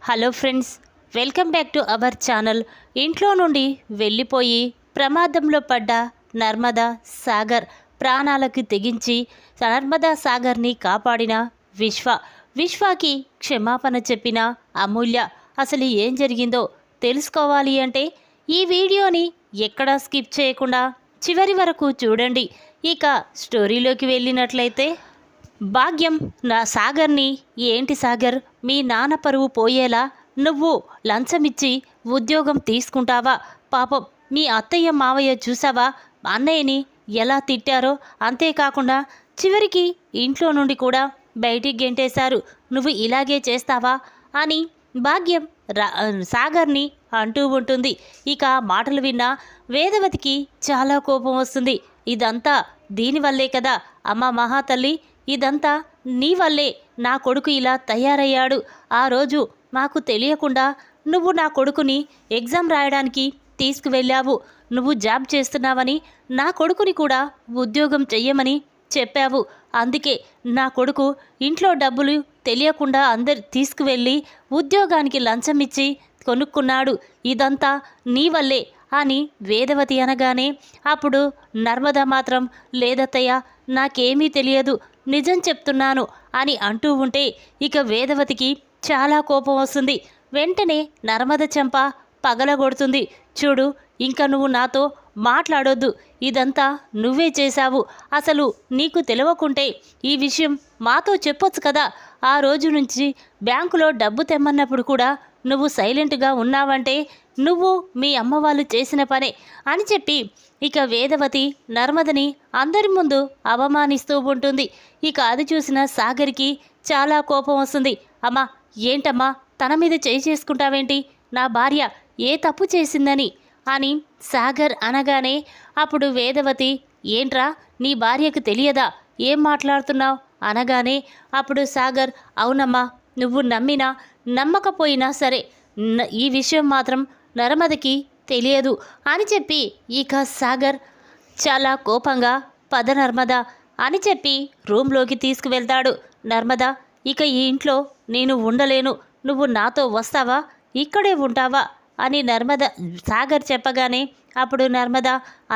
Hello friends, welcome back to our channel. ఇంట్లో నుండి వెళ్ళిపోయి ప్రమాదంలో పడ్డ నర్మదా సాగర్ ప్రాణాలకు తెగించి నర్మదా సాగర్ని కాపాడిన విశ్వాకి క్షమాపణ చెప్పిన అమూల్య. అసలు ఏం జరిగిందో తెలుసుకోవాలి అంటే ఈ వీడియోని ఎక్కడా స్కిప్ చేయకుండా చివరి వరకు చూడండి. ఇక స్టోరీలోకి వెళ్ళినట్లయితే, భాగ్యం నా సాగర్ని, ఏంటి సాగర్, మీ నాన్న పరువు పోయేలా నువ్వు లంచమిచ్చి ఉద్యోగం తీసుకుంటావా? పాపం మీ అత్తయ్య మావయ్య చూసావా అన్నయ్యని ఎలా తిట్టారో? అంతేకాకుండా చివరికి ఇంట్లో నుండి కూడా బయటికి గెంటేశారు. నువ్వు ఇలాగే చేస్తావా అని భాగ్యం సాగర్ని అంటూ ఉంటుంది. ఇక మాటలు విన్న వేదవతికి చాలా కోపం వస్తుంది. ఇదంతా దీనివల్లే కదా అమ్మ మహాతల్లి, ఇదంతా నీ వల్లే నా కొడుకు ఇలా తయారయ్యాడు. ఆ రోజు మాకు తెలియకుండా నువ్వు నా కొడుకుని ఎగ్జామ్ రాయడానికి తీసుకువెళ్ళావు. నువ్వు జాబ్ చేస్తున్నావని నా కొడుకుని కూడా ఉద్యోగం చెయ్యమని చెప్పావు. అందుకే నా కొడుకు ఇంట్లో డబ్బులు తెలియకుండా అందరు తీసుకువెళ్ళి ఉద్యోగానికి లంచం ఇచ్చి కొనుక్కున్నాడు. ఇదంతా నీ వల్లే అని వేదవతి అనగానే అప్పుడు నర్మద మాత్రం, లేదత్తయ్య, నాకేమీ తెలియదు, నిజం చెప్తున్నాను అని అంటూ ఉంటే ఇక వేదవతికి చాలా కోపం వస్తుంది. వెంటనే నర్మద చెంప పగలగొడుతుంది. చూడు, ఇంకా నువ్వు నాతో మాట్లాడొద్దు, ఇదంతా నువ్వే చేశావు. అసలు నీకు తెలియకుంటే ఈ విషయం మాతో చెప్పొచ్చు కదా. ఆ రోజు నుంచి బ్యాంకులో డబ్బు తెమ్మన్నప్పుడు కూడా నువ్వు సైలెంట్గా ఉన్నావంటే నువ్వు మీ అమ్మ వాళ్ళు చేసిన పనే అని చెప్పి ఇక వేదవతి నర్మదని అందరి ముందు అవమానిస్తూ ఉంటుంది. ఇక అది చూసిన సాగర్కి చాలా కోపం వస్తుంది. అమ్మా, ఏంటమ్మా తన మీద చేయి చేసుకుంటావేంటి? నా భార్య ఏ తప్పు చేసిందని అని సాగర్ అనగానే అప్పుడు వేదవతి, ఏంట్రా నీ భార్యకు తెలియదా, ఏం మాట్లాడుతున్నావు అనగానే అప్పుడు సాగర్, అవునమ్మా, నువ్వు నమ్మినా నమ్మకపోయినా సరే ఈ విషయం మాత్రం నర్మదకి తెలియదు అని చెప్పి ఇక సాగర్ చాలా కోపంగా, పద నర్మద అని చెప్పి రూమ్లోకి తీసుకువెళ్తాడు. నర్మద, ఇక ఈ ఇంట్లో నేను ఉండలేను, నువ్వు నాతో వస్తావా, ఇక్కడే ఉంటావా అని సాగర్ చెప్పగానే అప్పుడు నర్మద,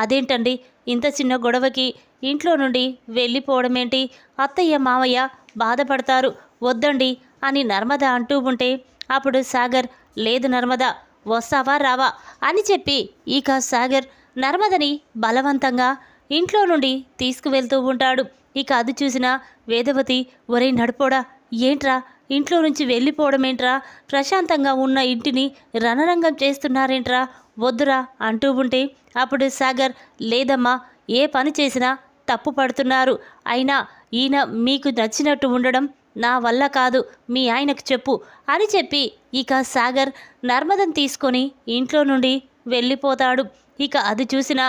అదేంటండి, ఇంత చిన్న గొడవకి ఇంట్లో నుండి వెళ్ళిపోవడం ఏంటి? అత్తయ్య మావయ్య బాధపడతారు, వద్దండి అని నర్మద అంటూ ఉంటే అప్పుడు సాగర్, లేదు నర్మద, వస్తావా రావా అని చెప్పి ఇక సాగర్ నర్మదని బలవంతంగా ఇంట్లో నుండి తీసుకువెళ్తూ ఉంటాడు. ఇక అది చూసిన వేదవతి, ఒరే నడుపోడా, ఏంట్రా ఇంట్లో నుంచి వెళ్ళిపోవడం ఏంట్రా, ప్రశాంతంగా ఉన్న ఇంటిని రణరంగం చేస్తున్నారేంట్రా, వద్దురా అంటూ ఉంటే అప్పుడు సాగర్, లేదమ్మా, ఏ పని చేసినా తప్పు పడుతున్నారు. అయినా ఈయన మీకు నచ్చినట్టు ఉండడం నా వల్ల కాదు, మీ ఆయనకు చెప్పు అని చెప్పి ఇక సాగర్ నర్మదని తీసుకొని ఇంట్లో నుండి వెళ్ళిపోతాడు. ఇక అది చూసిన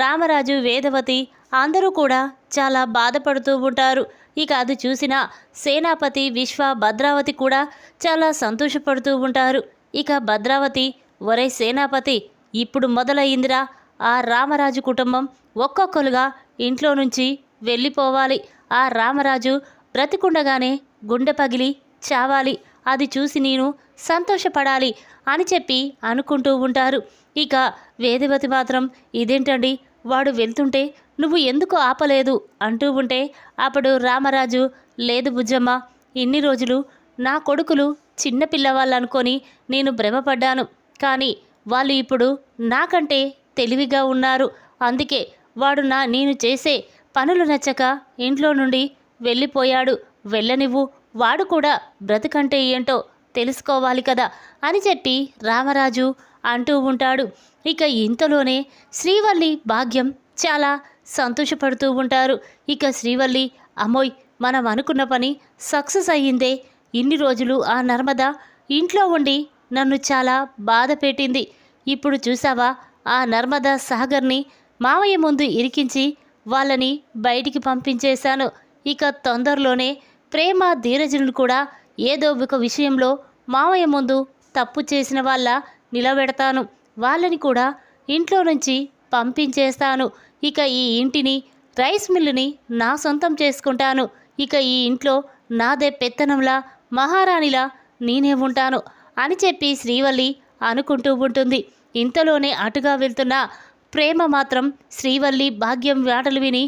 రామరాజు, వేదవతి అందరూ కూడా చాలా బాధపడుతూ ఉంటారు. ఇక అది చూసిన సేనాపతి, భద్రావతి కూడా చాలా సంతోషపడుతూ ఉంటారు. ఇక భద్రావతి, ఒరే సేనాపతి, ఇప్పుడు మొదలయ్యిందిరా, ఆ రామరాజు కుటుంబం ఒక్కొక్కరుగా ఇంట్లో నుంచి వెళ్ళిపోవాలి. ఆ రామరాజు బ్రతికుండగానే గుండె పగిలి చావాలి, అది చూసి నేను సంతోషపడాలి అని చెప్పి అనుకుంటూ ఉంటారు. ఇక వేదవతి మాత్రం, ఇదేంటండి, వాడు వెళ్తుంటే నువ్వు ఎందుకు ఆపలేదు అంటూ ఉంటే అప్పుడు రామరాజు, లేదు బుజ్జమ్మ, ఇన్ని రోజులు నా కొడుకులు చిన్నపిల్లవాళ్ళు అనుకొని నేను భ్రమపడ్డాను. కానీ వాళ్ళు ఇప్పుడు నాకంటే తెలివిగా ఉన్నారు. అందుకే వాడు నేను చేసే పనులు నచ్చక ఇంట్లో నుండి వెళ్ళిపోయాడు. వెళ్ళనివ్వు, వాడు కూడా బ్రతుకంటే ఏంటో తెలుసుకోవాలి కదా అని చెప్పి రామరాజు అంటూ ఉంటాడు. ఇక ఇంతలోనే శ్రీవల్లి, భాగ్యం చాలా సంతోషపడుతూ ఉంటారు. ఇక శ్రీవల్లి, అమ్మోయ్, మనం అనుకున్న పని సక్సెస్ అయ్యిందే. ఇన్ని రోజులు ఆ నర్మద ఇంట్లో ఉండి నన్ను చాలా బాధ పెట్టింది. ఇప్పుడు చూసావా, ఆ నర్మదా సాగర్ని మావయ్య ముందు ఇరికించి వాళ్ళని బయటికి పంపించేశాను. ఇక తొందరలోనే ప్రేమ, ధీరజులను కూడా ఏదో ఒక విషయంలో మావయ్య ముందు తప్పు చేసిన వాళ్ళ నిలబెడతాను. వాళ్ళని కూడా ఇంట్లో నుంచి పంపించేస్తాను. ఇక ఈ ఇంటిని, రైస్ మిల్లుని నా సొంతం చేసుకుంటాను. ఇక ఈ ఇంట్లో నాదే పెత్తనంలా, మహారాణిలా నేనే ఉంటాను. అని చెప్పి శ్రీవల్లి అనుకుంటూ ఉంటుంది. ఇంతలోనే అటుగా వెళ్తున్న ప్రేమ మాత్రం శ్రీవల్లి భాగ్యం మాటలు విని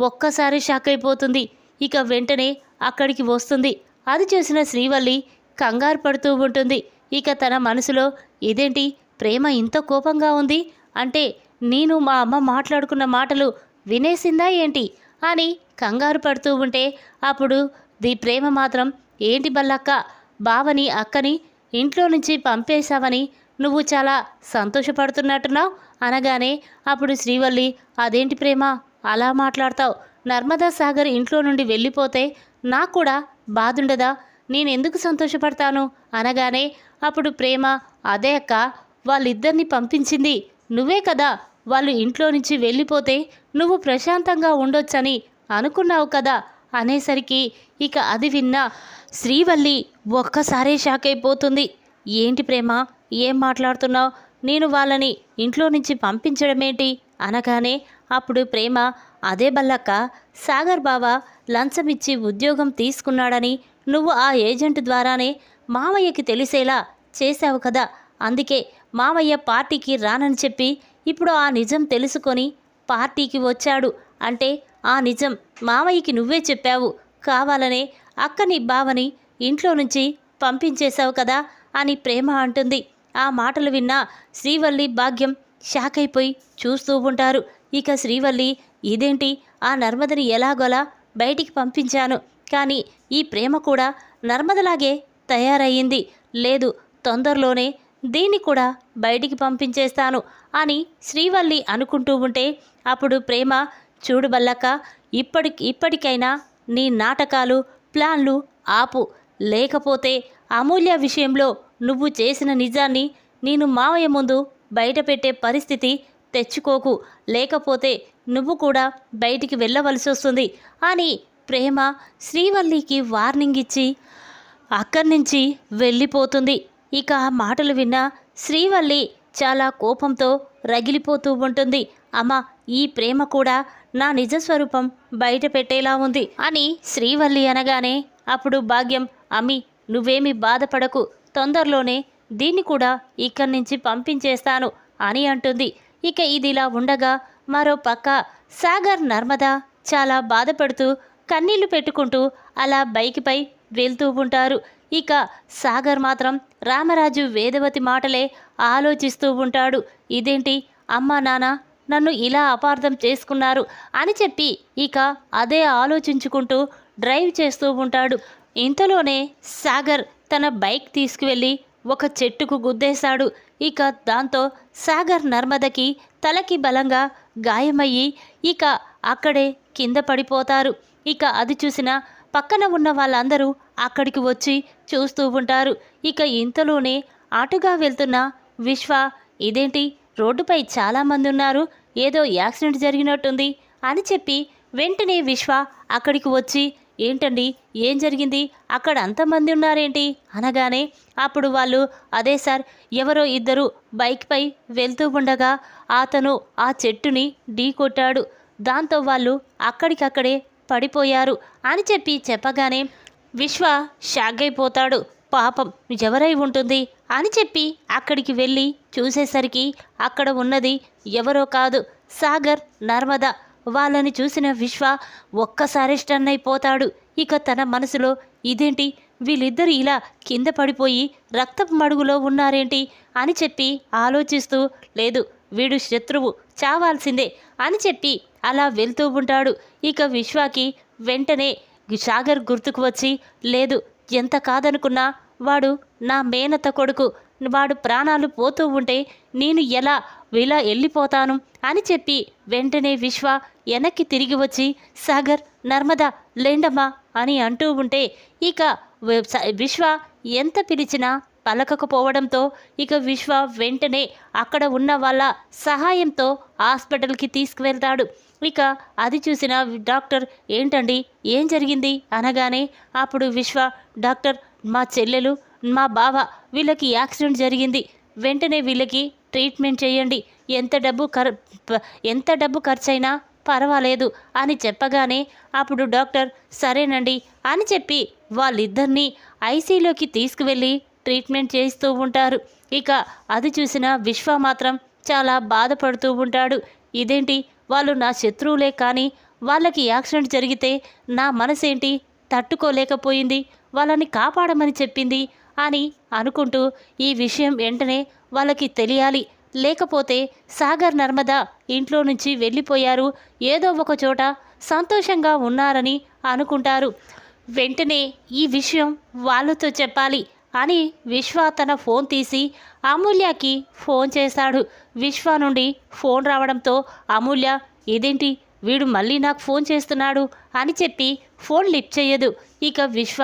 ఒక్కసారి షాక్ అయిపోతుంది. ఇక వెంటనే అక్కడికి వస్తుంది. అది చూసిన శ్రీవల్లి కంగారు పడుతూ ఉంటుంది. ఇక తన మనసులో ఇదేంటి ప్రేమ ఇంత కోపంగా ఉంది, అంటే నేను మా అమ్మ మాట్లాడుకున్న మాటలు వినేసిందా ఏంటి అని కంగారు పడుతూ ఉంటే అప్పుడు ప్రేమ మాత్రం ఏంటి బల్లక్క, బావని అక్కని ఇంట్లో నుంచి పంపేశావని నువ్వు చాలా సంతోషపడుతున్నట్టున్నావు అనగానే అప్పుడు శ్రీవల్లి అదేంటి ప్రేమ అలా మాట్లాడతావు, నర్మదా సాగర్ ఇంట్లో నుండి వెళ్ళిపోతే నాకు కూడా బాధుండదా, నేనెందుకు సంతోషపడతాను అనగానే అప్పుడు ప్రేమ అదే అక్క, వాళ్ళిద్దరిని పంపించింది నువ్వే కదా, వాళ్ళు ఇంట్లో నుంచి వెళ్ళిపోతే నువ్వు ప్రశాంతంగా ఉండొచ్చని అనుకున్నావు కదా అనేసరికి ఇక అది విన్న శ్రీవల్లి ఒక్కసారే షాక్ అయిపోతుంది. ఏంటి ప్రేమ ఏం మాట్లాడుతున్నావు, నేను వాళ్ళని ఇంట్లో నుంచి పంపించడమేంటి అనగానే అప్పుడు ప్రేమ అదే బల్లక్క, సాగర్ బావ లంచమిచ్చి ఉద్యోగం తీసుకున్నాడని నువ్వు ఆ ఏజెంట్ ద్వారానే మావయ్యకి తెలిసేలా చేశావు కదా, అందుకే మావయ్య పార్టీకి రానని చెప్పి ఇప్పుడు ఆ నిజం తెలుసుకొని పార్టీకి వచ్చాడు, అంటే ఆ నిజం మావయ్యకి నువ్వే చెప్పావు, కావాలనే అక్కని బావని ఇంట్లో నుంచి పంపించేశావు కదా అని ప్రేమ అంటుంది. ఆ మాటలు విన్న శ్రీవల్లి భాగ్యం షాక్ అయిపోయి చూస్తూ ఉంటారు. ఇక శ్రీవల్లి ఇదేంటి, ఆ నర్మదని ఎలాగోలా బయటికి పంపించాను, కానీ ఈ ప్రేమ కూడా నర్మదలాగే తయారయ్యింది, లేదు తొందరలోనే దీన్ని కూడా బయటికి పంపించేస్తాను అని శ్రీవల్లి అనుకుంటూ ఉంటే అప్పుడు ప్రేమ చూడు బల్లక్క, ఇప్పటికైనా నీ నాటకాలు ప్లాన్లు ఆపు, లేకపోతే అమూల్య విషయంలో నువ్వు చేసిన నిజాన్ని నేను మావయ్య ముందు బయట పెట్టే పరిస్థితి తెచ్చుకోకు, లేకపోతే నువ్వు కూడా బయటికి వెళ్ళవలసి వస్తుంది అని ప్రేమ శ్రీవల్లికి వార్నింగ్ ఇచ్చి అక్కడి నుంచి వెళ్ళిపోతుంది. ఇక ఆ మాటలు విన్న శ్రీవల్లి చాలా కోపంతో రగిలిపోతూ ఉంటుంది. అమ్మ, ఈ ప్రేమ కూడా నా నిజస్వరూపం బయట పెట్టేలా ఉంది అని శ్రీవల్లి అనగానే అప్పుడు భాగ్యం అమ్మి నువ్వేమీ బాధపడకు, తొందరలోనే దీన్ని కూడా ఇక్కడి నుంచి పంపించేస్తాను అని అంటుంది. ఇక ఇదిలా ఉండగా మరో పక్క సాగర్ నర్మదా చాలా బాధపడుతూ కన్నీళ్లు పెట్టుకుంటూ అలా బైక్పై వెళ్తూ ఉంటారు. ఇక సాగర్ మాత్రం రామరాజు వేదవతి మాటలే ఆలోచిస్తూ ఉంటాడు. ఇదేంటి అమ్మా నాన్న నన్ను ఇలా అపార్థం చేసుకున్నారు అని చెప్పి ఇక అదే ఆలోచించుకుంటూ డ్రైవ్ చేస్తూ ఉంటాడు. ఇంతలోనే సాగర్ తన బైక్ తీసుకువెళ్ళి ఒక చెట్టుకు గుద్దేశాడు. ఇక దాంతో సాగర్ నర్మదకి తలకి బలంగా గాయమయ్యి ఇక అక్కడే కింద పడిపోతారు. ఇక అది చూసిన పక్కన ఉన్న వాళ్ళందరూ అక్కడికి వచ్చి చూస్తూ ఉంటారు. ఇక ఇంతలోనే అటుగా వెళ్తున్న విశ్వ ఇదేంటి రోడ్డుపై చాలామంది ఉన్నారు, ఏదో యాక్సిడెంట్ జరిగినట్టుంది అని చెప్పి వెంటనే విశ్వ అక్కడికి వచ్చి ఏంటండి ఏం జరిగింది, అక్కడ అంతమంది ఉన్నారేంటి అనగానే అప్పుడు వాళ్ళు అదే సార్, ఎవరో ఇద్దరు బైక్పై వెళ్తూ ఉండగా అతను ఆ చెట్టుని ఢీ కొట్టాడు, దాంతో వాళ్ళు అక్కడికక్కడే పడిపోయారు అని చెప్పి చెప్పగానే విశ్వ షాక్ అయిపోతాడు. పాపం ఎవరై ఉంటుంది అని చెప్పి అక్కడికి వెళ్ళి చూసేసరికి అక్కడ ఉన్నది ఎవరో కాదు సాగర్ నర్మద. వాళ్ళని చూసిన విశ్వ ఒక్కసారి స్టన్ అయిపోతాడు. ఇక తన మనసులో ఇదేంటి వీళ్ళిద్దరు ఇలా కింద పడిపోయి రక్తపు మడుగులో ఉన్నారేంటి అని చెప్పి ఆలోచిస్తూ లేదు వీడు శత్రువు చావాల్సిందే అని చెప్పి అలా వెళ్తూ ఉంటాడు. ఇక విశ్వాకి వెంటనే సాగర్ గుర్తుకు వచ్చి లేదు ఎంత కాదనుకున్నా వాడు నా మేనత్త కొడుకు, వాడు ప్రాణాలు పోతూ ఉంటే నేను ఇలా వెళ్ళిపోతాను అని చెప్పి వెంటనే విశ్వ వెనక్కి తిరిగి వచ్చి సాగర్ నర్మదా లేండమ్మా అని అంటూ ఉంటే ఇక విశ్వ ఎంత పిలిచినా పలకకపోవడంతో ఇక విశ్వ వెంటనే అక్కడ ఉన్న వాళ్ళ సహాయంతో హాస్పిటల్కి తీసుకువెళ్తాడు. ఇక అది చూసిన డాక్టర్ ఏంటండి ఏం జరిగింది అనగానే అప్పుడు విశ్వ డాక్టర్ మా చెల్లెలు మా బావ వీళ్ళకి యాక్సిడెంట్ జరిగింది, వెంటనే వీళ్ళకి ట్రీట్మెంట్ చేయండి, ఎంత డబ్బు ఖర్చైనా పర్వాలేదు అని చెప్పగానే అప్పుడు డాక్టర్ సరేనండి అని చెప్పి వాళ్ళిద్దరినీ ఐసీయూలోకి తీసుకువెళ్ళి ట్రీట్మెంట్ చేస్తూ ఉంటారు. ఇక అది చూసిన విశ్వ మాత్రం చాలా బాధపడుతూ ఉంటాడు. ఇదేంటి, వాళ్ళు నా శత్రువులే, కానీ వాళ్ళకి యాక్సిడెంట్ జరిగితే నా మనసేంటి తట్టుకోలేకపోయింది, వాళ్ళని కాపాడమని చెప్పింది అని అనుకుంటూ ఈ విషయం వెంటనే వాళ్ళకి తెలియాలి, లేకపోతే సాగర్ నర్మద ఇంట్లో నుంచి వెళ్ళిపోయారు, ఏదో ఒక చోట సంతోషంగా ఉన్నారని అనుకుంటారు. వెంటనే ఈ విషయం వాళ్ళతో చెప్పాలి అని విశ్వ తన ఫోన్ తీసి అమూల్యకి ఫోన్ చేశాడు. విశ్వ నుండి ఫోన్ రావడంతో అమూల్య, ఇదేంటి వీడు మళ్ళీ నాకు ఫోన్ చేస్తున్నాడు అని చెప్పి ఫోన్ లిఫ్ట్ చేయదు. ఇక విశ్వ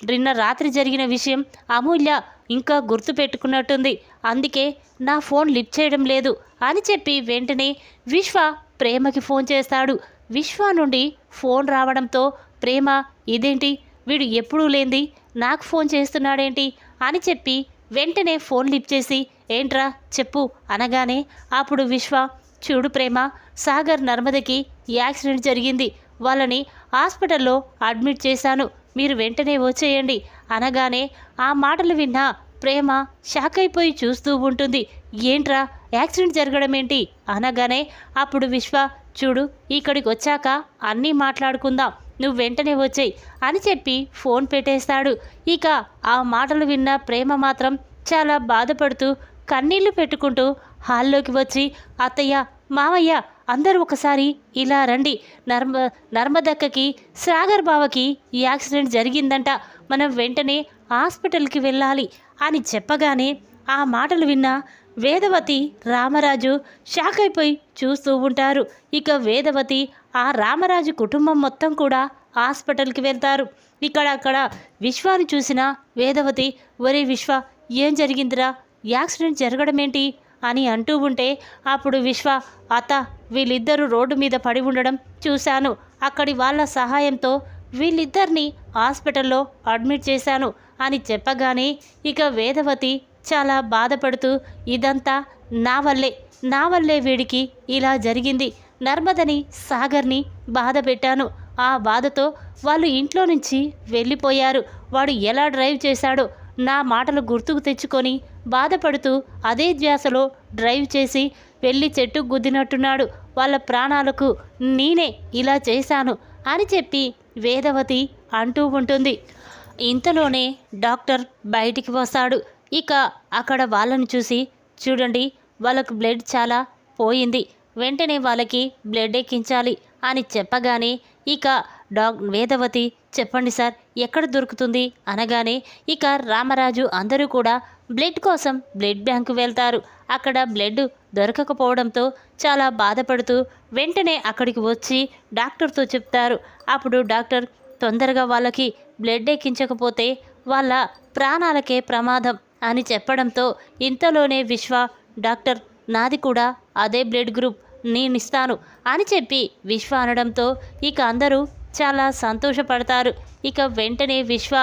నిన్న రాత్రి జరిగిన విషయం అమూల్య ఇంకా గుర్తు పెట్టుకున్నట్టుంది, అందుకే నా ఫోన్ లిఫ్ట్ చేయడం లేదు అని చెప్పి వెంటనే విశ్వ ప్రేమకి ఫోన్ చేస్తాడు. విశ్వ నుండి ఫోన్ రావడంతో ప్రేమ, ఇదేంటి వీడు ఎప్పుడూ లేంది నాకు ఫోన్ చేస్తున్నాడేంటి అని చెప్పి వెంటనే ఫోన్ లిఫ్ట్ చేసి, ఏంట్రా చెప్పు అనగానే అప్పుడు విశ్వ, చూడు ప్రేమ, సాగర్ నర్మదకి యాక్సిడెంట్ జరిగింది, వాళ్ళని హాస్పిటల్లో అడ్మిట్ చేశాను, మీరు వెంటనే వచ్చేయండి అనగానే ఆ మాటలు విన్నా ప్రేమ షాక్ అయిపోయి చూస్తూ ఉంటుంది. ఏంట్రా యాక్సిడెంట్ జరగడం ఏంటి అనగానే అప్పుడు విశ్వ, చూడు ఇక్కడికి వచ్చాక అన్నీ మాట్లాడుకుందాం, నువ్వు వెంటనే వచ్చేయి అని చెప్పి ఫోన్ పెట్టేస్తాడు. ఇక ఆ మాటలు విన్న ప్రేమ మాత్రం చాలా బాధపడుతూ కన్నీళ్లు పెట్టుకుంటూ హాల్లోకి వచ్చి, అత్తయ్య, మామయ్య, అందరూ ఒకసారి ఇలా రండి, నర్మదక్కకి సాగర్ బావకి యాక్సిడెంట్ జరిగిందంట, మనం వెంటనే హాస్పిటల్కి వెళ్ళాలి అని చెప్పగానే ఆ మాటలు విన్న వేదవతి, రామరాజు షాక్ అయిపోయి చూస్తూ ఉంటారు. ఇక వేదవతి, ఆ రామరాజు కుటుంబం మొత్తం కూడా హాస్పిటల్కి వెళ్తారు. అక్కడ విశ్వాని చూసిన వేదవతి, ఒరే విశ్వ, ఏం జరిగిందిరా, యాక్సిడెంట్ జరగడం ఏంటి అని అంటూ ఉంటే అప్పుడు విశ్వ, అత్త, వీళ్ళిద్దరూ రోడ్డు మీద పడి ఉండడం చూశాను, అక్కడి వాళ్ళ సహాయంతో వీళ్ళిద్దరిని హాస్పిటల్లో అడ్మిట్ చేశాను అని చెప్పగానే ఇక వేదవతి చాలా బాధపడుతూ, ఇదంతా నా వల్లే వీడికి ఇలా జరిగింది, నర్మదని, సాగర్ని బాధ పెట్టాను, ఆ బాధతో వాళ్ళు ఇంట్లో నుంచి వెళ్ళిపోయారు, వాడు ఎలా డ్రైవ్ చేశాడో నా మాటలు గుర్తుకు తెచ్చుకొని బాధపడుతూ అదే ధ్యాసలో డ్రైవ్ చేసి వెళ్ళి చెట్టు గుద్దినట్టున్నాడు, వాళ్ళ ప్రాణాలకు నేనే ఇలా చేశాను అని చెప్పి వేదవతి అంటూ ఉంటుంది. ఇంతలోనే డాక్టర్ బయటికి వస్తాడు. ఇక అక్కడ వాళ్ళని చూసి, చూడండి వాళ్ళకు బ్లడ్ చాలా పోయింది, వెంటనే వాళ్ళకి బ్లడ్ ఎక్కించాలి అని చెప్పగానే ఇక వేదవతి, చెప్పండి సార్, ఎక్కడ దొరుకుతుంది అనగానే ఇక రామరాజు అందరూ కూడా బ్లడ్ కోసం బ్లడ్ బ్యాంకు వెళ్తారు. అక్కడ బ్లడ్ దొరకకపోవడంతో చాలా బాధపడుతూ వెంటనే అక్కడికి వచ్చి డాక్టర్తో చెప్తారు. అప్పుడు డాక్టర్, తొందరగా వాళ్ళకి బ్లడ్ ఎక్కించకపోతే వాళ్ళ ప్రాణాలకే ప్రమాదం అని చెప్పడంతో ఇంతలోనే విశ్వ, డాక్టర్, నాది కూడా అదే బ్లడ్ గ్రూప్, నేనిస్తాను అని చెప్పి విశ్వ అనడంతో ఇక అందరూ చాలా సంతోషపడతారు. ఇక వెంటనే విశ్వ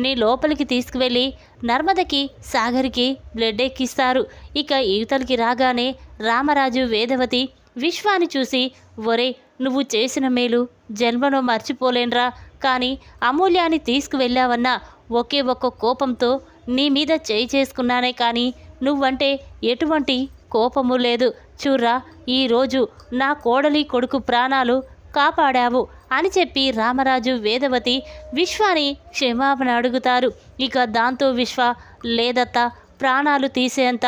నీ లోపలికి తీసుకువెళ్ళి నర్మదకి, సాగర్కి బ్లడ్ ఎక్కిస్తారు. ఇక యువతలకి రాగానే రామరాజు, వేదవతి విశ్వాని చూసి, ఒరే, నువ్వు చేసిన మేలు జన్మలో మర్చిపోలేనురా, కానీ అమూల్యాన్ని తీసుకువెళ్ళావన్న ఒకే ఒక్క కోపంతో నీ మీద చేయి చేసుకున్నానే, కానీ నువ్వంటే ఎటువంటి కోపము లేదు, చూర్రా, ఈరోజు నా కోడలి కొడుకు ప్రాణాలు కాపాడావు అని చెప్పి రామరాజు, వేదవతి విశ్వాని క్షమాపణ అడుగుతారు. ఇక దాంతో విశ్వ, లేదత్తా, ప్రాణాలు తీసేంత,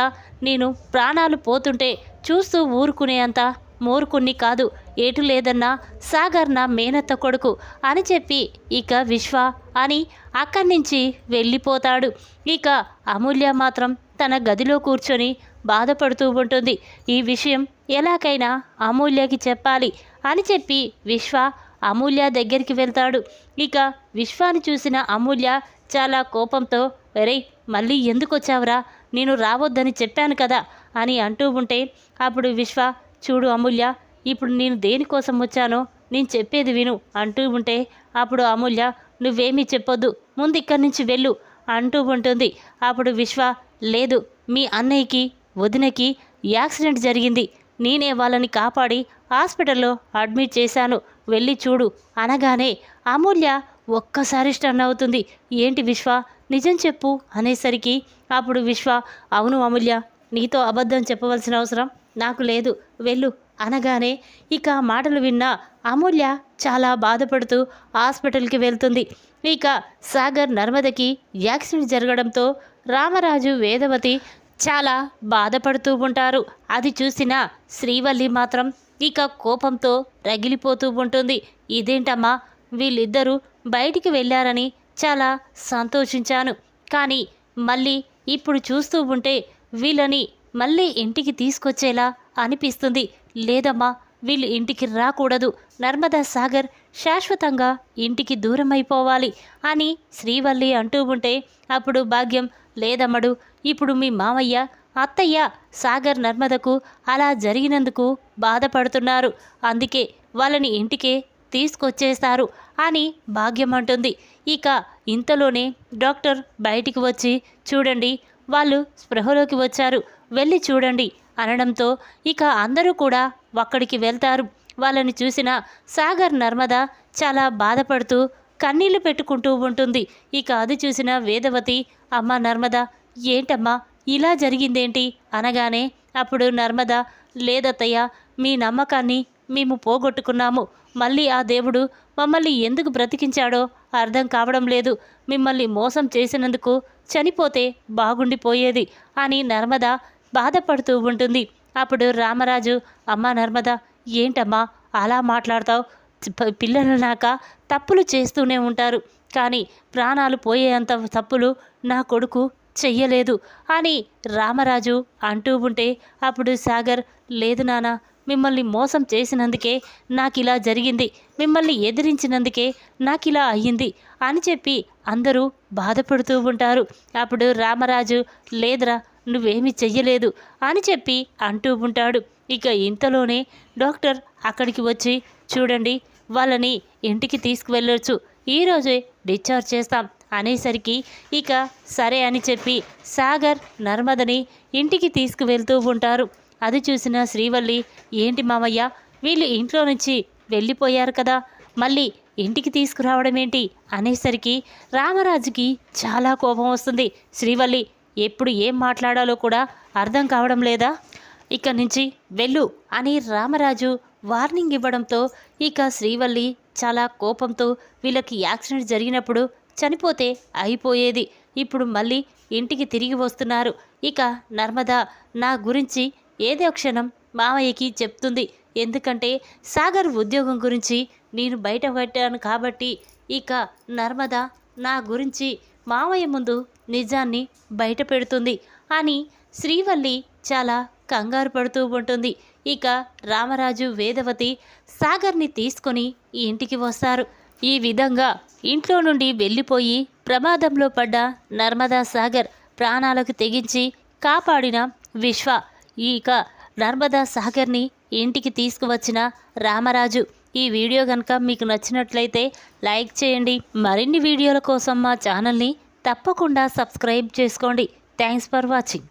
నేను ప్రాణాలు పోతుంటే చూస్తూ ఊరుకునేంత మూర్ఖుణ్ణి కాదు, ఏటు లేదన్నా సాగర్ నా మేనత్త కొడుకు అని చెప్పి ఇక విశ్వ అని అక్కడి నుంచి వెళ్ళిపోతాడు. ఇక అమూల్య మాత్రం తన గదిలో కూర్చొని బాధపడుతూ ఉంటుంది. ఈ విషయం ఎలాగైనా అమూల్యకి చెప్పాలి అని చెప్పి విశ్వ అమూల్య దగ్గరికి వెళ్తాడు. ఇక విశ్వాని చూసిన అమూల్య చాలా కోపంతో, వెరై, మళ్ళీ ఎందుకు వచ్చావురా, నేను రావద్దని చెప్పాను కదా అని అంటూ ఉంటే అప్పుడు విశ్వ, చూడు అమూల్య, ఇప్పుడు నేను దేనికోసం వచ్చానో నేను చెప్పేది విను అంటూ ఉంటే అప్పుడు అమూల్య, నువ్వేమీ చెప్పొద్దు, ముందు ఇక్కడి నుంచి వెళ్ళు అంటూ ఉంటుంది. అప్పుడు విశ్వ, లేదు, మీ అన్నయ్యకి, వదినకి యాక్సిడెంట్ జరిగింది, నేనే వాళ్ళని కాపాడి హాస్పిటల్లో అడ్మిట్ చేశాను, వెళ్ళి చూడు అనగానే అమూల్య ఒక్కసారి స్టన్ అవుతుంది. ఏంటి విశ్వ, నిజం చెప్పు అనేసరికి అప్పుడు విశ్వ, అవును అమూల్య, నీతో అబద్ధం చెప్పవలసిన అవసరం నాకు లేదు, వెళ్ళు అనగానే ఇక మాటలు విన్న అమూల్య చాలా బాధపడుతూ హాస్పిటల్కి వెళ్తుంది. ఇక సాగర్ నర్మదకి యాక్సిడెంట్ జరగడంతో రామరాజు వేదవతి చాలా బాధపడుతూ ఉంటారు. అది చూసిన శ్రీవల్లి మాత్రం ఇక కోపంతో రగిలిపోతూ ఉంటుంది. ఇదేంటమ్మా, వీళ్ళిద్దరూ బయటికి వెళ్ళారని చాలా సంతోషించాను, కానీ మళ్ళీ ఇప్పుడు చూస్తూ ఉంటే వీళ్ళని మళ్ళీ ఇంటికి తీసుకొచ్చేలా అనిపిస్తుంది. లేదమ్మా, వీళ్ళు ఇంటికి రాకూడదు, నర్మదా సాగర్ శాశ్వతంగా ఇంటికి దూరం అయిపోవాలి అని శ్రీవల్లి అంటూ ఉంటే అప్పుడు భాగ్యం, లేదమ్మడు, ఇప్పుడు మీ మామయ్య అత్తయ్య సాగర్ నర్మదకు అలా జరిగినందుకు బాధపడుతున్నారు, అందుకే వాళ్ళని ఇంటికే తీసుకొచ్చేస్తారు అని భాగ్యం అంటుంది. ఇక ఇంతలోనే డాక్టర్ బయటికి వచ్చి, చూడండి వాళ్ళు స్పృహలోకి వచ్చారు, వెళ్ళి చూడండి అనడంతో ఇక అందరూ కూడా అక్కడికి వెళ్తారు. వాళ్ళని చూసిన సాగర్ నర్మద చాలా బాధపడుతూ కన్నీళ్లు పెట్టుకుంటూ ఉంటుంది. ఇక అది చూసిన వేదవతి, అమ్మ నర్మద, ఏంటమ్మా ఇలా జరిగిందేంటి అనగానే అప్పుడు నర్మద, లేదత్తయ్య, మీ నమ్మకాన్ని మేము పోగొట్టుకున్నాము, మళ్ళీ ఆ దేవుడు మమ్మల్ని ఎందుకు బ్రతికించాడో అర్థం కావడం లేదు, మిమ్మల్ని మోసం చేసినందుకు చనిపోతే బాగుండిపోయేది అని నర్మద బాధపడుతూ ఉంటుంది. అప్పుడు రామరాజు, అమ్మా నర్మద, ఏంటమ్మా అలా మాట్లాడతావు, పిల్లలనాక తప్పులు చేస్తూనే ఉంటారు, కానీ ప్రాణాలు పోయేంత తప్పులు నా కొడుకు చెయ్యలేదు అని రామరాజు అంటూ ఉంటే అప్పుడు సాగర్, లేదు నాన్న, మిమ్మల్ని మోసం చేసినందుకే నాకు ఇలా జరిగింది, మిమ్మల్ని ఎదిరించినందుకే నాకు ఇలా అయ్యింది అని చెప్పి అందరూ బాధపడుతూ ఉంటారు. అప్పుడు రామరాజు, లేదురా, నువ్వేమీ చెయ్యలేదు అని చెప్పి అంటూ ఉంటాడు. ఇక ఇంతలోనే డాక్టర్ అక్కడికి వచ్చి, చూడండి వాళ్ళని ఇంటికి తీసుకువెళ్ళొచ్చు, ఈరోజే డిశ్చార్జ్ చేస్తాం అనేసరికి ఇక సరే అని చెప్పి సాగర్ నర్మదని ఇంటికి తీసుకువెళ్తూ ఉంటారు. అది చూసిన శ్రీవల్లి, ఏంటి మామయ్య, వీళ్ళు ఇంట్లో నుంచి వెళ్ళిపోయారు కదా, మళ్ళీ ఇంటికి తీసుకురావడం ఏంటి అనేసరికి రామరాజుకి చాలా కోపం వస్తుంది. శ్రీవల్లి, ఎప్పుడు ఏం మాట్లాడాలో కూడా అర్థం కావడం లేదా, ఇక నుంచి వెళ్ళు అని రామరాజు వార్నింగ్ ఇవ్వడంతో ఇక శ్రీవల్లి చాలా కోపంతో, వీళ్ళకి యాక్సిడెంట్ జరిగినప్పుడు చనిపోతే అయిపోయేది, ఇప్పుడు మళ్ళీ ఇంటికి తిరిగి వస్తున్నారు, ఇక నర్మద నా గురించి ఏదో క్షణం మామయ్యకి చెప్తుంది, ఎందుకంటే సాగర్ ఉద్యోగం గురించి నేను బయట పెట్టాను కాబట్టి ఇక నర్మద నా గురించి మామయ్య ముందు నిజాన్ని బయట పెడుతుంది అని శ్రీవల్లి చాలా కంగారు పడుతూ ఉంటుంది. ఇక రామరాజు వేదవతి సాగర్ని తీసుకొని ఇంటికి వస్తారు. ఈ విధంగా ఇంట్లో నుండి వెళ్ళిపోయి ప్రమాదంలో పడ్డ నర్మదా సాగర్ ప్రాణాలకు తెగించి కాపాడిన విశ్వ, ఇక నర్మదా సాగర్ని ఇంటికి తీసుకువచ్చిన రామరాజు. ఈ వీడియో కనుక మీకు నచ్చినట్లయితే లైక్ చేయండి. మరిన్ని వీడియోల కోసం మా ఛానల్ని తప్పకుండా సబ్స్క్రైబ్ చేసుకోండి. Thanks for watching.